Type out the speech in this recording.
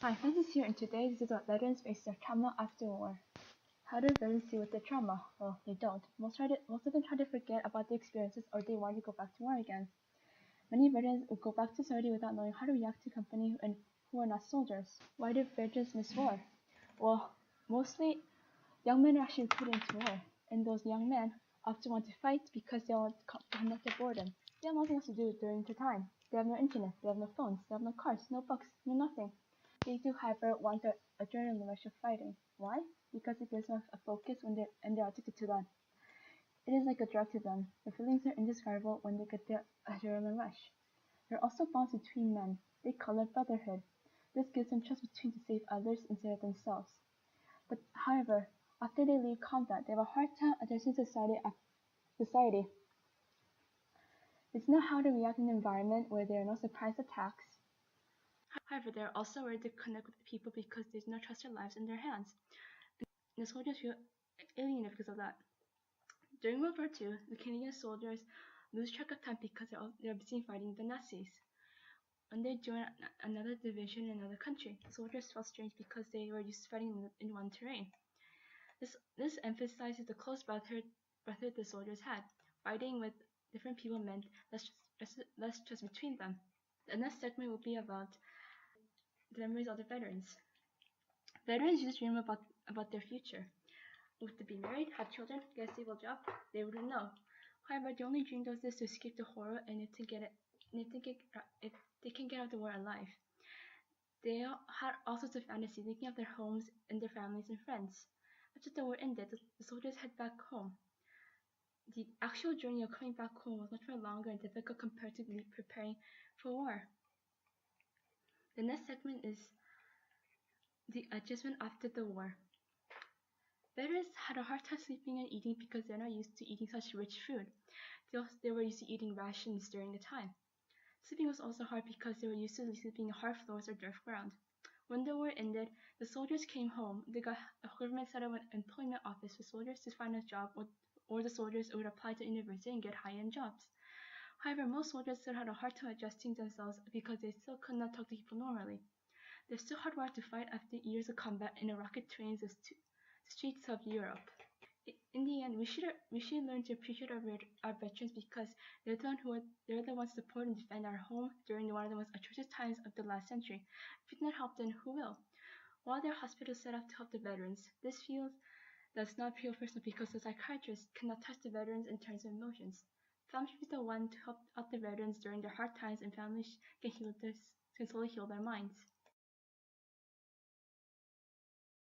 Hi, Francis here, and today this is about veterans face their trauma after war. How do veterans deal with their trauma? Well, they don't. Most of them try to forget about the experiences or they want to go back to war again. Many veterans will go back to society without knowing how to react to company who are not soldiers. Why do veterans miss war? Well, mostly young men are actually recruited into war, and those young men often want to fight because they want to combat their boredom. They have nothing else to do during the time. They have no internet, they have no phones, they have no cars, no books, no nothing. They do, however, want the adrenaline rush of fighting. Why? Because it gives them a focus when they're addicted to that. It is like a drug to them. The feelings are indescribable when they get their adrenaline rush. There are also bonds between men. They call it brotherhood. This gives them trust between to save others instead of themselves. But however, after they leave combat, they have a hard time adjusting to society. It's not how to react in an environment where there are no surprise attacks. However, they are also worried to connect with people because they do not trust their lives in their hands. And the soldiers feel alienated because of that. During World War II, the Canadian soldiers lose track of time because they're busy fighting the Nazis. When they join another division in another country, the soldiers felt strange because they were used to fighting in one terrain. This emphasizes the close brotherhood the soldiers had. Fighting with different people meant less trust between them. The next segment will be about the memories of the veterans. Veterans used to dream about their future. If to be married, have children, get a stable job, they wouldn't know. However, the only dream was this to escape the horror and if they can get out of the war alive. They had all sorts of fantasies, thinking of their homes and their families and friends. After the war ended, the soldiers head back home. The actual journey of coming back home was much more longer and difficult compared to preparing for war. The next segment is the adjustment after the war. Veterans had a hard time sleeping and eating because they're not used to eating such rich food. They were used to eating rations during the time. Sleeping was also hard because they were used to sleeping on hard floors or dirt ground. When the war ended, the soldiers came home. The government set up an employment office for soldiers to find a job, or the soldiers would apply to university and get high-end jobs. However, most soldiers still had a hard time adjusting themselves because they still could not talk to people normally. They're still hardwired to fight after years of combat in Iraqi trains the streets of Europe. In the end, we should learn to appreciate our veterans because they're the ones to support and defend our home during one of the most atrocious times of the last century. If we do not help, then who will? While there are hospitals set up to help the veterans, this field does not feel personal because the psychiatrist cannot touch the veterans in terms of emotions. Families should be the one to help out the veterans during their hard times, and families can slowly heal their minds.